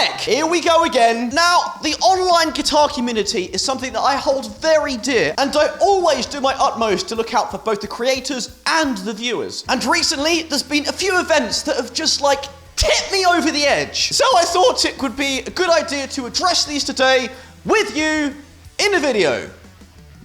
heck? Here we go again. Now, the online guitar community is something that I hold very dear, and I always do my utmost to look out for both the creators and the viewers. And recently, there's been a few events that have just like tipped me over the edge. So I thought it would be a good idea to address these today with you in a video.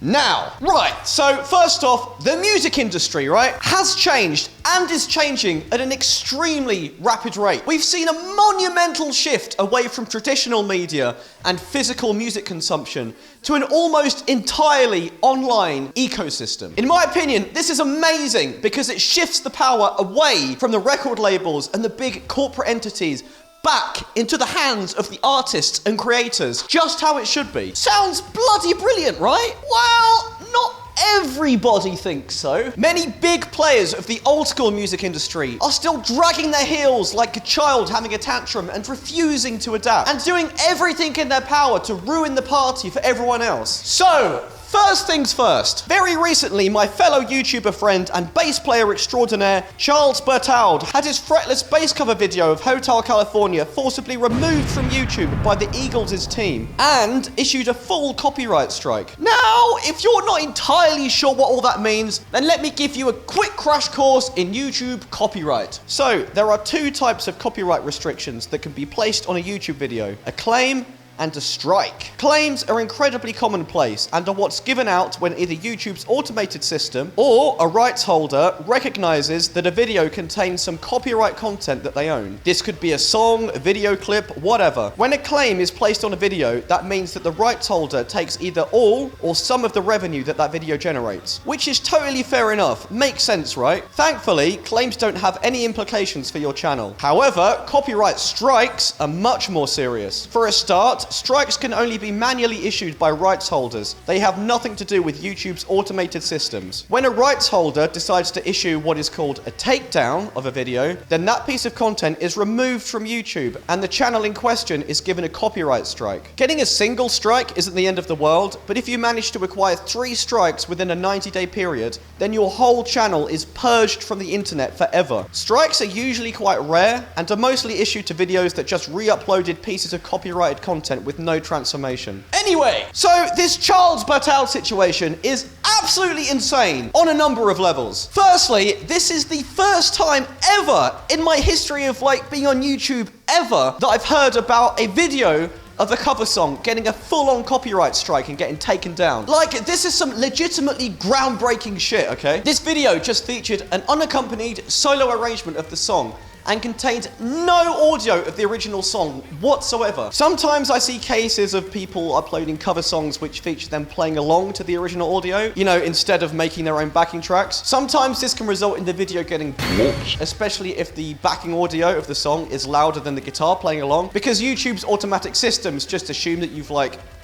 Now, right, so first off, the music industry, right, has changed and is changing at an extremely rapid rate. We've seen a monumental shift away from traditional media and physical music consumption to an almost entirely online ecosystem. In my opinion, this is amazing because it shifts the power away from the record labels and the big corporate entities back into the hands of the artists and creators, just how it should be. Sounds bloody brilliant, right? Well, not everybody thinks so. Many big players of the old school music industry are still dragging their heels like a child having a tantrum and refusing to adapt, and doing everything in their power to ruin the party for everyone else. So, first things first. Very recently, my fellow YouTuber friend and bass player extraordinaire, Charles Bertaud, had his fretless bass cover video of Hotel California forcibly removed from YouTube by the Eagles' team and issued a full copyright strike. Now, if you're not entirely sure what all that means, then let me give you a quick crash course in YouTube copyright. So, there are two types of copyright restrictions that can be placed on a YouTube video: a claim and a strike. Claims are incredibly commonplace and are what's given out when either YouTube's automated system or a rights holder recognizes that a video contains some copyright content that they own. This could be a song, a video clip, whatever. When a claim is placed on a video, that means that the rights holder takes either all or some of the revenue that video generates, which is totally fair enough. Makes sense, right? Thankfully, claims don't have any implications for your channel. However, copyright strikes are much more serious. For a start, strikes can only be manually issued by rights holders. They have nothing to do with YouTube's automated systems. When a rights holder decides to issue what is called a takedown of a video, then that piece of content is removed from YouTube and the channel in question is given a copyright strike. Getting a single strike isn't the end of the world, but if you manage to acquire 3 strikes within a 90-day period, then your whole channel is purged from the internet forever. Strikes are usually quite rare and are mostly issued to videos that just re-uploaded pieces of copyrighted content with no transformation. Anyway, so this Charles Bertaud situation is absolutely insane on a number of levels. Firstly, this is the first time ever in my history of being on YouTube ever that I've heard about a video of a cover song getting a full-on copyright strike and getting taken down. This is some legitimately groundbreaking shit, okay? This video just featured an unaccompanied solo arrangement of the song and contained no audio of the original song whatsoever. Sometimes I see cases of people uploading cover songs which feature them playing along to the original audio, instead of making their own backing tracks. Sometimes this can result in the video getting warped, especially if the backing audio of the song is louder than the guitar playing along, because YouTube's automatic systems just assume that you've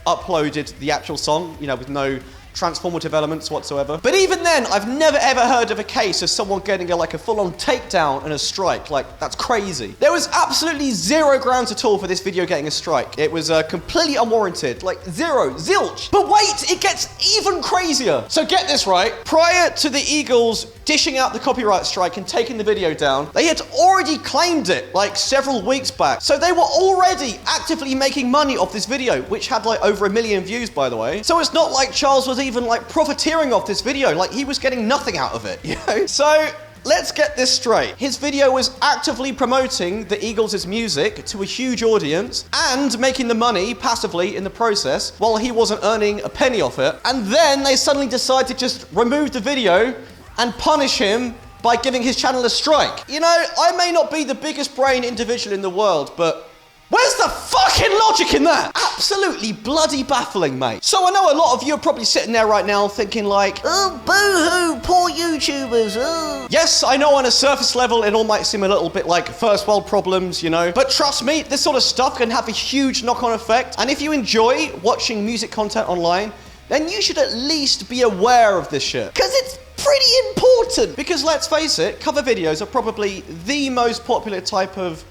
uploaded the actual song, with no transformative elements whatsoever. But even then, I've never ever heard of a case of someone getting a full-on takedown and a strike. That's crazy. There was absolutely zero grounds at all for this video getting a strike. It was completely unwarranted. Zero, zilch. But wait, it gets even crazier. So get this right. Prior to the Eagles dishing out the copyright strike and taking the video down, they had already claimed it several weeks back. So they were already actively making money off this video, which had over 1 million views, by the way. So it's not like Charles was even profiteering off this video. He was getting nothing out of it, So let's get this straight. His video was actively promoting the Eagles' music to a huge audience and making the money passively in the process while he wasn't earning a penny off it. And then they suddenly decide to just remove the video and punish him by giving his channel a strike. I may not be the biggest brain individual in the world, but where's the fucking logic in that? Absolutely bloody baffling, mate. So I know a lot of you are probably sitting there right now thinking oh, boo-hoo, poor YouTubers, oh. Yes, I know on a surface level it all might seem a little bit like first world problems, But trust me, this sort of stuff can have a huge knock-on effect. And if you enjoy watching music content online, then you should at least be aware of this shit. Because it's pretty important. Because let's face it, cover videos are probably the most popular type of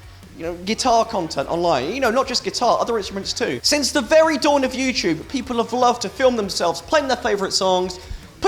guitar content online. Not just guitar, other instruments too. Since the very dawn of YouTube, people have loved to film themselves playing their favorite songs,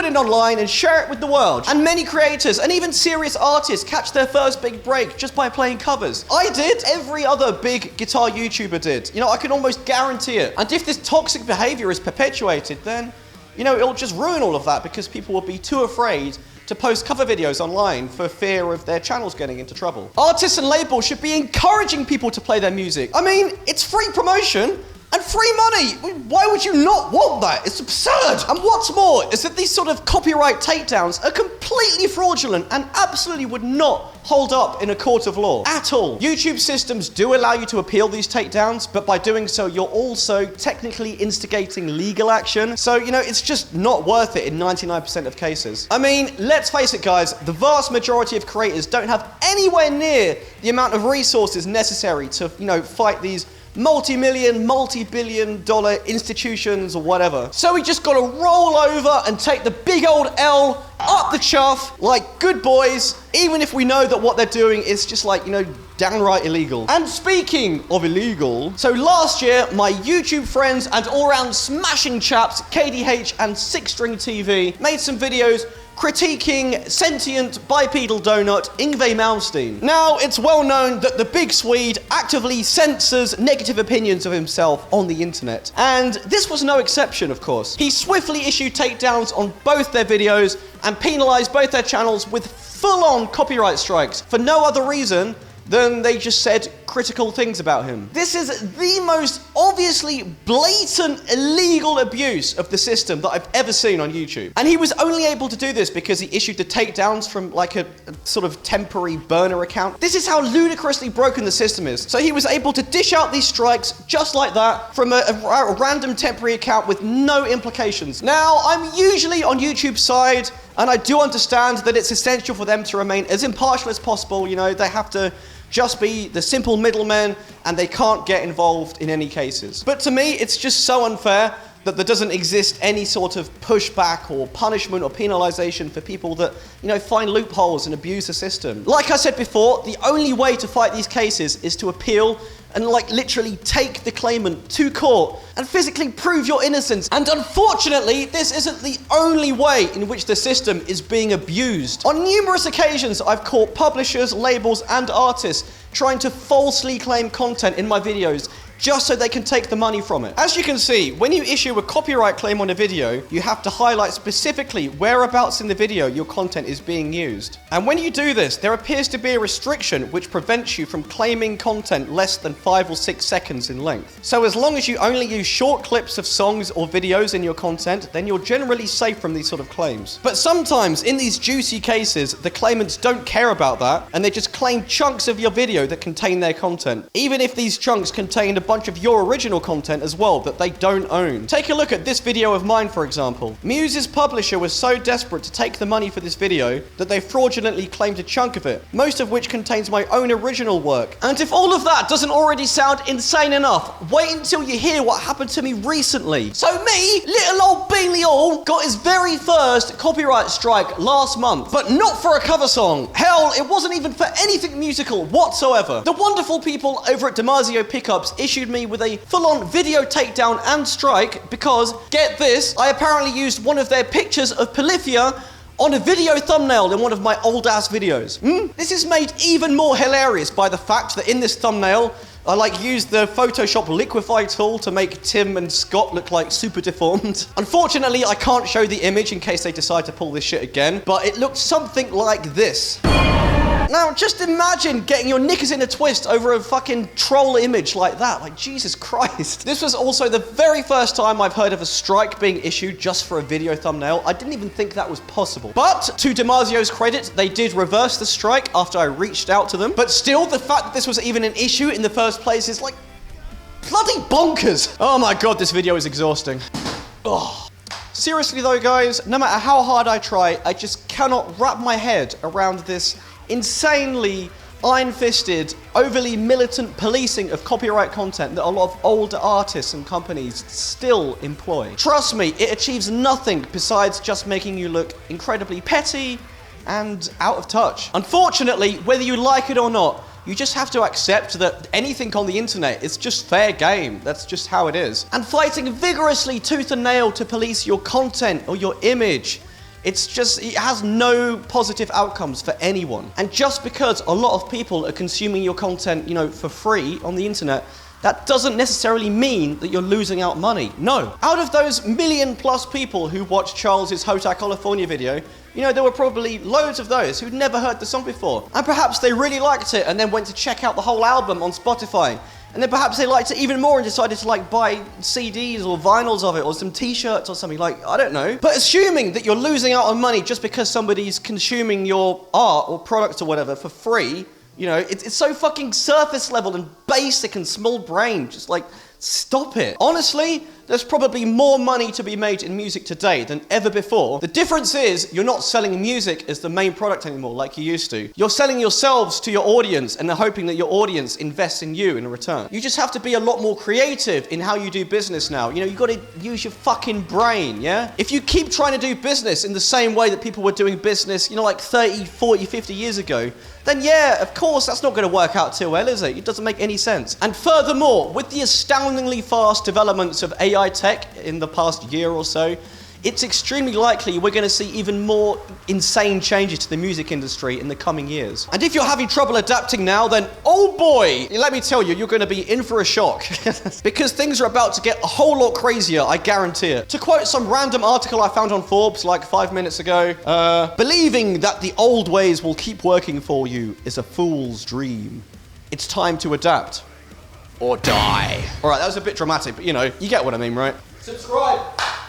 put it online and share it with the world. And many creators and even serious artists catch their first big break just by playing covers. I did, every other big guitar YouTuber did. You know, I can almost guarantee it. And if this toxic behavior is perpetuated, then, you know, it'll just ruin all of that because people will be too afraid to post cover videos online for fear of their channels getting into trouble. Artists and labels should be encouraging people to play their music. I mean, it's free promotion and free money. Why would you not want that? It's absurd. And what's more is that these sort of copyright takedowns are completely fraudulent and absolutely would not hold up in a court of law at all. YouTube systems do allow you to appeal these takedowns, but by doing so, you're also technically instigating legal action. So, you know, it's just not worth it in 99% of cases. I mean, let's face it, guys, the vast majority of creators don't have anywhere near the amount of resources necessary to, you know, fight these multi-million, multi-billion dollar institutions or whatever. So we just gotta roll over and take the big old L up the chuff like good boys, even if we know that what they're doing is just like, you know, downright illegal. And speaking of illegal, so last year, my YouTube friends and all-round smashing chaps, KDH and Six String TV, made some videos critiquing sentient bipedal donut Yngwie Malmsteen. Now, it's well known that the big Swede actively censors negative opinions of himself on the internet. And this was no exception, of course. He swiftly issued takedowns on both their videos and penalized both their channels with full-on copyright strikes for no other reason than they just said critical things about him. This is the most obviously blatant illegal abuse of the system that I've ever seen on YouTube. And he was only able to do this because he issued the takedowns from like a sort of temporary burner account. This is how ludicrously broken the system is. So he was able to dish out these strikes just like that from a random temporary account with no implications. Now, I'm usually on YouTube's side, and I do understand that it's essential for them to remain as impartial as possible. You know, they have to just be the simple middlemen and they can't get involved in any cases. But to me, it's just so unfair that there doesn't exist any sort of pushback or punishment or penalization for people that, you know, find loopholes and abuse the system. Like I said before, the only way to fight these cases is to appeal and like literally take the claimant to court and physically prove your innocence. And unfortunately, this isn't the only way in which the system is being abused. On numerous occasions, I've caught publishers, labels, and artists trying to falsely claim content in my videos just so they can take the money from it. As you can see, when you issue a copyright claim on a video, you have to highlight specifically whereabouts in the video your content is being used. And when you do this, there appears to be a restriction which prevents you from claiming content less than 5 or 6 seconds in length. So as long as you only use short clips of songs or videos in your content, then you're generally safe from these sort of claims. But sometimes in these juicy cases, the claimants don't care about that, and they just claim chunks of your video that contain their content, even if these chunks contain a bunch of your original content as well that they don't own. Take a look at this video of mine, for example. Muse's publisher was so desperate to take the money for this video that they fraudulently claimed a chunk of it, most of which contains my own original work. And if all of that doesn't already sound insane enough, wait until you hear what happened to me recently. So me, little old Beanley All, got his very first copyright strike last month, but not for a cover song. Hell, it wasn't even for anything musical whatsoever. The wonderful people over at Damasio Pickups issued me with a full-on video takedown and strike because, get this, I apparently used one of their pictures of Polyphia on a video thumbnail in one of my old-ass videos. This is made even more hilarious by the fact that in this thumbnail, I used the Photoshop liquify tool to make Tim and Scott look like super deformed. Unfortunately, I can't show the image in case they decide to pull this shit again, but it looked something like this. Now, just imagine getting your knickers in a twist over a fucking troll image like that. Like, Jesus Christ. This was also the very first time I've heard of a strike being issued just for a video thumbnail. I didn't even think that was possible. But, to Damasio's credit, they did reverse the strike after I reached out to them. But still, the fact that this was even an issue in the first place is like, bloody bonkers. Oh my God, this video is exhausting. Oh. Seriously though, guys, no matter how hard I try, I just cannot wrap my head around this insanely iron-fisted, overly militant policing of copyright content that a lot of older artists and companies still employ. Trust me, it achieves nothing besides just making you look incredibly petty and out of touch. Unfortunately, whether you like it or not, you just have to accept that anything on the internet is just fair game. That's just how it is. And fighting vigorously tooth and nail to police your content or your image It has no positive outcomes for anyone. And just because a lot of people are consuming your content, for free on the internet, that doesn't necessarily mean that you're losing out money. No. Out of those million-plus people who watched Charles's Hotel California video, there were probably loads of those who'd never heard the song before. And perhaps they really liked it and then went to check out the whole album on Spotify. And then perhaps they liked it even more and decided to buy CDs or vinyls of it or some t-shirts or something, I don't know. But assuming that you're losing out on money just because somebody's consuming your art or products or whatever for free, it's so fucking surface level and basic and small brain. Just stop it. Honestly, there's probably more money to be made in music today than ever before. The difference is you're not selling music as the main product anymore like you used to. You're selling yourselves to your audience and they're hoping that your audience invests in you in return. You just have to be a lot more creative in how you do business now. You've got to use your fucking brain, yeah? If you keep trying to do business in the same way that people were doing business, 30, 40, 50 years ago, then yeah, of course, that's not going to work out too well, is it? It doesn't make any sense. And furthermore, with the astoundingly fast developments of AI tech in the past year or so, it's extremely likely we're going to see even more insane changes to the music industry in the coming years. And if you're having trouble adapting now, then oh boy, let me tell you, you're going to be in for a shock. Because things are about to get a whole lot crazier, I guarantee it. To quote some random article I found on Forbes 5 minutes ago, believing that the old ways will keep working for you is a fool's dream. It's time to adapt. Or die. All right, that was a bit dramatic, but you get what I mean, right? Subscribe.